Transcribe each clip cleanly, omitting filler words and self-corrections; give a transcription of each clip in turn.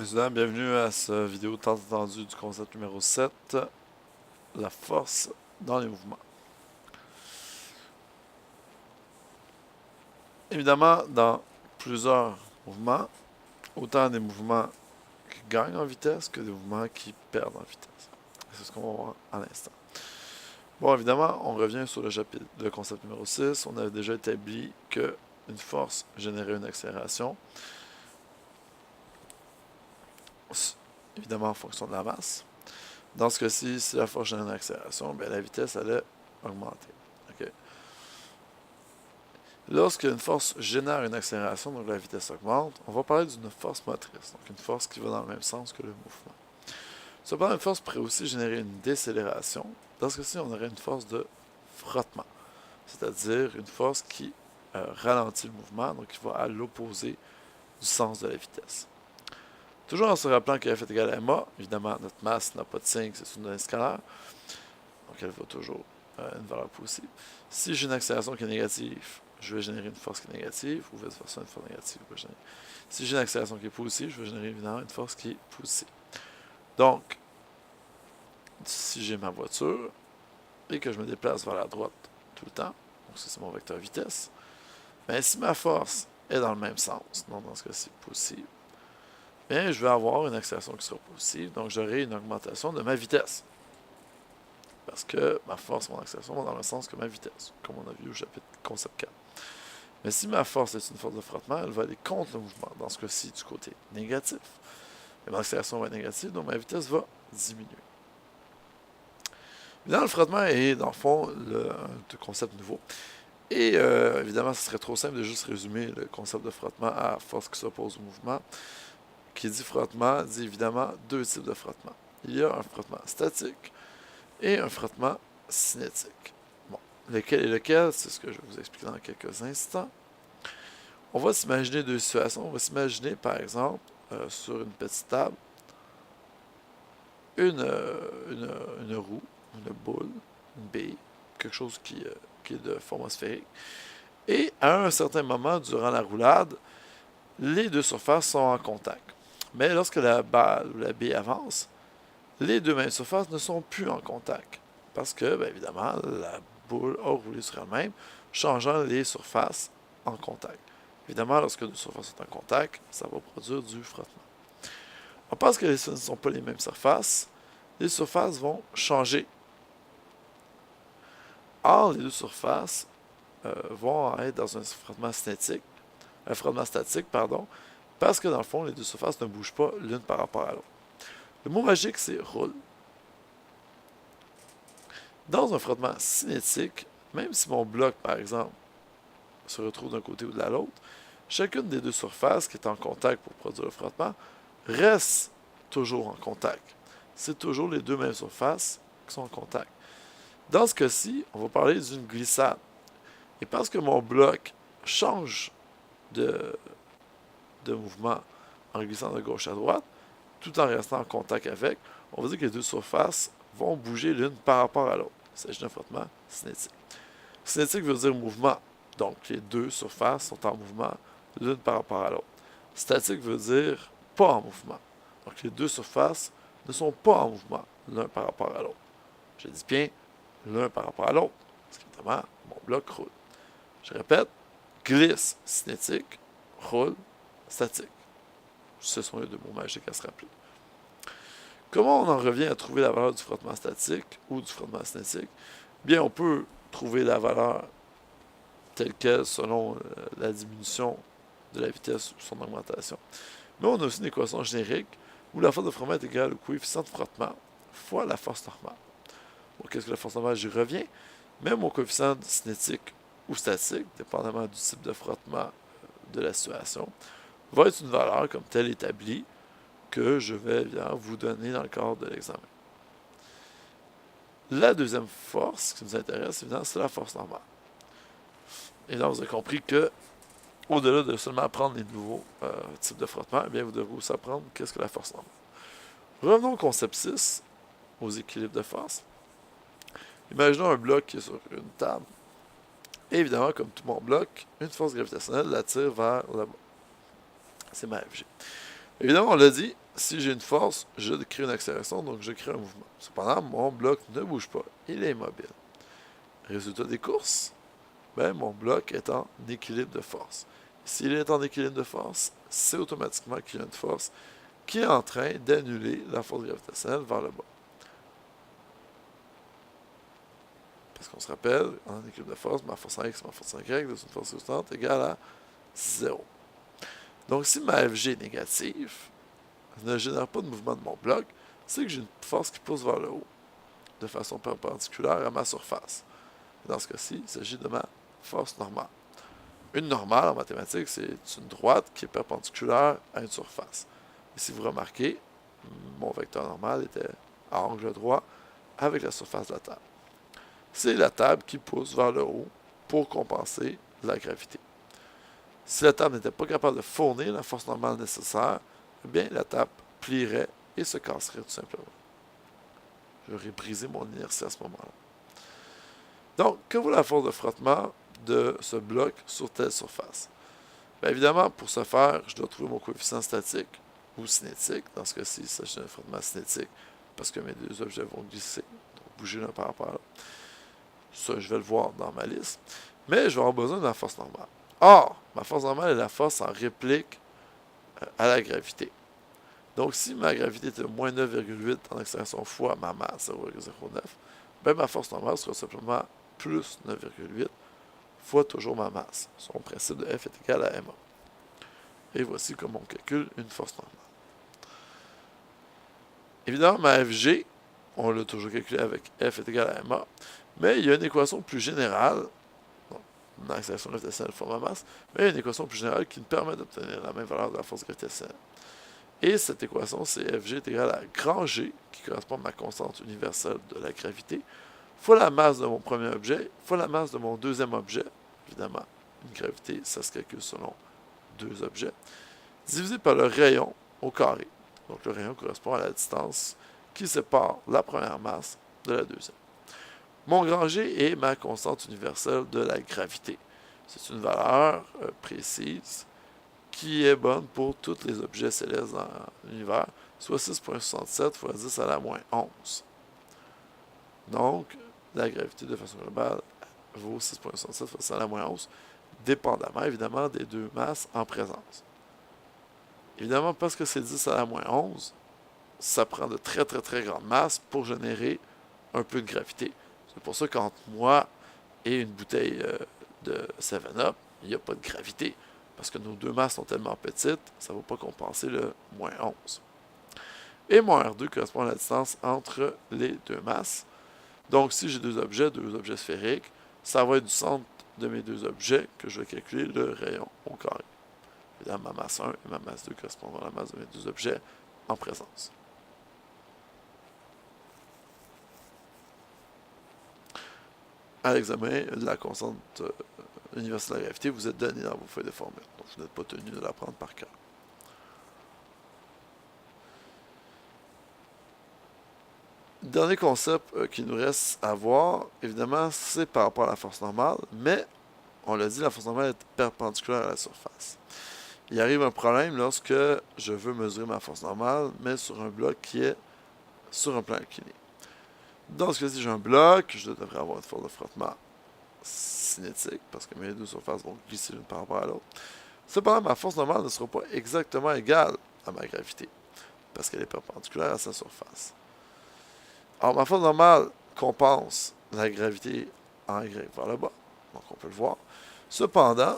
Mesdames, bienvenue à cette vidéo tant attendue du concept numéro 7, la force dans les mouvements. Évidemment, dans plusieurs mouvements, autant des mouvements qui gagnent en vitesse que des mouvements qui perdent en vitesse. C'est ce qu'on va voir à l'instant. Bon, évidemment, on revient sur le concept numéro 6. On avait déjà établi que une force générait une accélération, évidemment en fonction de la masse. Dans ce cas-ci, si la force génère une accélération, bien, la vitesse allait augmenter. Okay? Lorsque une force génère une accélération, donc la vitesse augmente, on va parler d'une force motrice, donc une force qui va dans le même sens que le mouvement. Cependant, une force pourrait aussi générer une décélération. Dans ce cas-ci, on aurait une force de frottement, c'est-à-dire une force qui ralentit le mouvement, donc qui va à l'opposé du sens de la vitesse. Toujours en se rappelant que F est égal à ma, évidemment, notre masse n'a pas de signe, c'est une donnée scalaire, donc elle vaut toujours une valeur positive. Si j'ai une accélération qui est négative, je vais générer une force qui est négative, ou vice-versa, une force négative. Si j'ai une accélération qui est positive, je vais générer évidemment une force qui est positive. Donc, si j'ai ma voiture et que je me déplace vers la droite tout le temps, donc ça c'est mon vecteur vitesse, bien si ma force est dans le même sens, donc dans ce cas-ci positive, bien je vais avoir une accélération qui sera positive, donc j'aurai une augmentation de ma vitesse. Parce que ma force et mon accélération vont dans le sens que ma vitesse, comme on a vu au chapitre concept 4. Mais si ma force est une force de frottement, elle va aller contre le mouvement, dans ce cas-ci du côté négatif. Et mon accélération va être négative, donc ma vitesse va diminuer. Évidemment, le frottement est, dans le fond, un concept nouveau. Et évidemment, ce serait trop simple de juste résumer le concept de frottement à force qui s'oppose au mouvement. Qui dit frottement, dit évidemment deux types de frottement. Il y a un frottement statique et un frottement cinétique. Bon, lequel est lequel, c'est ce que je vais vous expliquer dans quelques instants. On va s'imaginer deux situations. On va s'imaginer, par exemple, sur une petite table, une roue, une boule, une bille, quelque chose qui est de forme sphérique. Et à un certain moment, durant la roulade, les deux surfaces sont en contact. Mais lorsque la balle ou la bille avance, les deux mêmes surfaces ne sont plus en contact. Parce que, bien évidemment, la boule a roulé sur elle-même, changeant les surfaces en contact. Évidemment, lorsque deux surfaces sont en contact, ça va produire du frottement. On pense que ce ne sont pas les mêmes surfaces. Les surfaces vont changer. Or, les deux surfaces vont être dans un frottement statique, parce que dans le fond, les deux surfaces ne bougent pas l'une par rapport à l'autre. Le mot magique, c'est roule. Dans un frottement cinétique, même si mon bloc, par exemple, se retrouve d'un côté ou de l'autre, chacune des deux surfaces qui est en contact pour produire le frottement reste toujours en contact. C'est toujours les deux mêmes surfaces qui sont en contact. Dans ce cas-ci, on va parler d'une glissade. Et parce que mon bloc change de mouvement en glissant de gauche à droite, tout en restant en contact avec, on va dire que les deux surfaces vont bouger l'une par rapport à l'autre. Il s'agit d'un frottement cinétique. Cinétique veut dire mouvement. Donc, les deux surfaces sont en mouvement l'une par rapport à l'autre. Statique veut dire pas en mouvement. Donc, les deux surfaces ne sont pas en mouvement l'un par rapport à l'autre. Je dis bien l'un par rapport à l'autre. Parce qu'évidemment, mon bloc roule. Je répète, glisse cinétique, roule statique. Ce sont les deux mots magiques à se rappeler. Comment on en revient à trouver la valeur du frottement statique ou du frottement cinétique? Bien, on peut trouver la valeur telle quelle selon la diminution de la vitesse ou son augmentation. Mais on a aussi une équation générique où la force de frottement est égale au coefficient de frottement fois la force normale. Bon, qu'est-ce que la force normale? J'y reviens. Mais mon coefficient cinétique ou statique, dépendamment du type de frottement de la situation, va être une valeur comme telle établie que je vais bien vous donner dans le cadre de l'examen. La deuxième force qui nous intéresse, évidemment, c'est la force normale. Et là, vous avez compris que, au-delà de seulement apprendre les nouveaux types de frottement, eh bien, vous devez aussi apprendre qu'est-ce que la force normale. Revenons au concept 6, aux équilibres de force. Imaginons un bloc qui est sur une table. Et évidemment, comme tout mon bloc, une force gravitationnelle l'attire vers là-bas. C'est ma FG. Évidemment, on l'a dit, si j'ai une force, je crée une accélération, donc je crée un mouvement. Cependant, mon bloc ne bouge pas, il est immobile. Résultat des courses, ben, mon bloc est en équilibre de force. S'il est en équilibre de force, c'est automatiquement qu'il y a une force qui est en train d'annuler la force gravitationnelle vers le bas. Parce qu'on se rappelle, en équilibre de force, ma force en X, ma force en Y, c'est une force constante égale à 0. Donc si ma FG est négative, ne génère pas de mouvement de mon bloc, c'est que j'ai une force qui pousse vers le haut, de façon perpendiculaire à ma surface. Dans ce cas-ci, il s'agit de ma force normale. Une normale en mathématiques, c'est une droite qui est perpendiculaire à une surface. Et si vous remarquez, mon vecteur normal était à angle droit avec la surface de la table. C'est la table qui pousse vers le haut pour compenser la gravité. Si la table n'était pas capable de fournir la force normale nécessaire, eh bien la table plierait et se casserait tout simplement. J'aurais brisé mon inertie à ce moment-là. Donc, que vaut la force de frottement de ce bloc sur telle surface? Bien évidemment, pour ce faire, je dois trouver mon coefficient statique ou cinétique. Dans ce cas-ci, il s'agit d'un frottement cinétique parce que mes deux objets vont glisser, donc bouger l'un par rapport à l'autre. Ça, je vais le voir dans ma liste. Mais je vais avoir besoin de ma force normale. Or, ma force normale est la force en réplique à la gravité. Donc, si ma gravité était de moins 9,8 en accélération fois ma masse, 0,09, ben ma force normale sera simplement plus 9,8 fois toujours ma masse. Son principe de F est égal à ma. Et voici comment on calcule une force normale. Évidemment, ma FG, on l'a toujours calculé avec F est égal à ma, mais il y a une équation plus générale, donc une accélération gravitationnelle fois ma masse, mais il y a une équation plus générale qui nous permet d'obtenir la même valeur de la force gravitationnelle. Et cette équation, c'est Fg est égal à grand G, qui correspond à ma constante universelle de la gravité, fois la masse de mon premier objet, fois la masse de mon deuxième objet, évidemment, une gravité, ça se calcule selon deux objets, divisé par le rayon au carré. Donc le rayon correspond à la distance qui sépare la première masse de la deuxième. Mon grand G est ma constante universelle de la gravité. C'est une valeur précise qui est bonne pour tous les objets célestes dans l'univers, soit 6,67 fois 10 à la moins 11. Donc, la gravité de façon globale vaut 6,67 fois 10 à la moins 11, dépendamment évidemment des deux masses en présence. Évidemment, parce que c'est 10 à la moins 11, ça prend de très très très grandes masses pour générer un peu de gravité. C'est pour ça qu'entre moi et une bouteille de 7-Up, il n'y a pas de gravité. Parce que nos deux masses sont tellement petites, ça ne va pas compenser le moins 11. Et mon R2 correspond à la distance entre les deux masses. Donc, si j'ai deux objets sphériques, ça va être du centre de mes deux objets que je vais calculer le rayon au carré. Évidemment, ma masse 1 et ma masse 2 correspondent à la masse de mes deux objets en présence. À l'examen, la constante universelle de la gravité vous est donnée dans vos feuilles de formule. Donc, vous n'êtes pas tenu de l'apprendre par cœur. Le dernier concept qu'il nous reste à voir, évidemment, c'est par rapport à la force normale, mais, on l'a dit, la force normale est perpendiculaire à la surface. Il arrive un problème lorsque je veux mesurer ma force normale, mais sur un bloc qui est sur un plan incliné. Dans ce cas-ci, j'ai un bloc, je devrais avoir une force de frottement cinétique, parce que mes deux surfaces vont glisser l'une par rapport à l'autre. Cependant, ma force normale ne sera pas exactement égale à ma gravité, parce qu'elle est perpendiculaire à sa surface. Alors, ma force normale compense la gravité en Y vers le bas, donc on peut le voir. Cependant,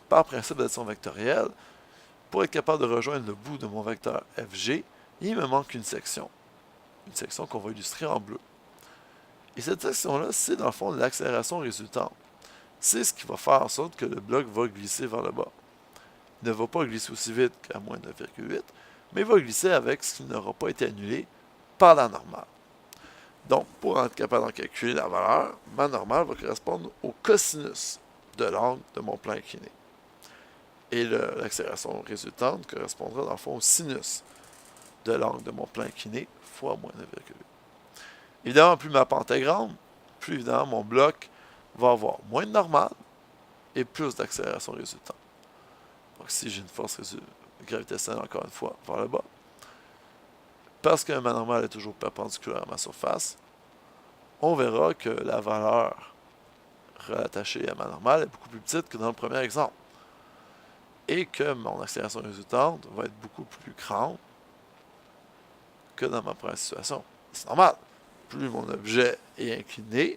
par principe d'addition vectorielle, pour être capable de rejoindre le bout de mon vecteur FG, il me manque une section qu'on va illustrer en bleu. Et cette section-là, c'est dans le fond l'accélération résultante. C'est ce qui va faire en sorte que le bloc va glisser vers le bas. Il ne va pas glisser aussi vite qu'à moins 9,8, mais il va glisser avec ce qui n'aura pas été annulé par la normale. Donc, pour être capable d'en calculer la valeur, ma normale va correspondre au cosinus de l'angle de mon plan incliné. Et l'accélération résultante correspondra dans le fond au sinus de l'angle de mon plan incliné fois moins 9,8. Évidemment, plus ma pente est grande, plus évidemment mon bloc va avoir moins de normale et plus d'accélération résultante. Donc si j'ai une force gravitationnelle, encore une fois, vers le bas. Parce que ma normale est toujours perpendiculaire à ma surface, on verra que la valeur rattachée à ma normale est beaucoup plus petite que dans le premier exemple. Et que mon accélération résultante va être beaucoup plus grande que dans ma première situation. C'est normal. Plus mon objet est incliné,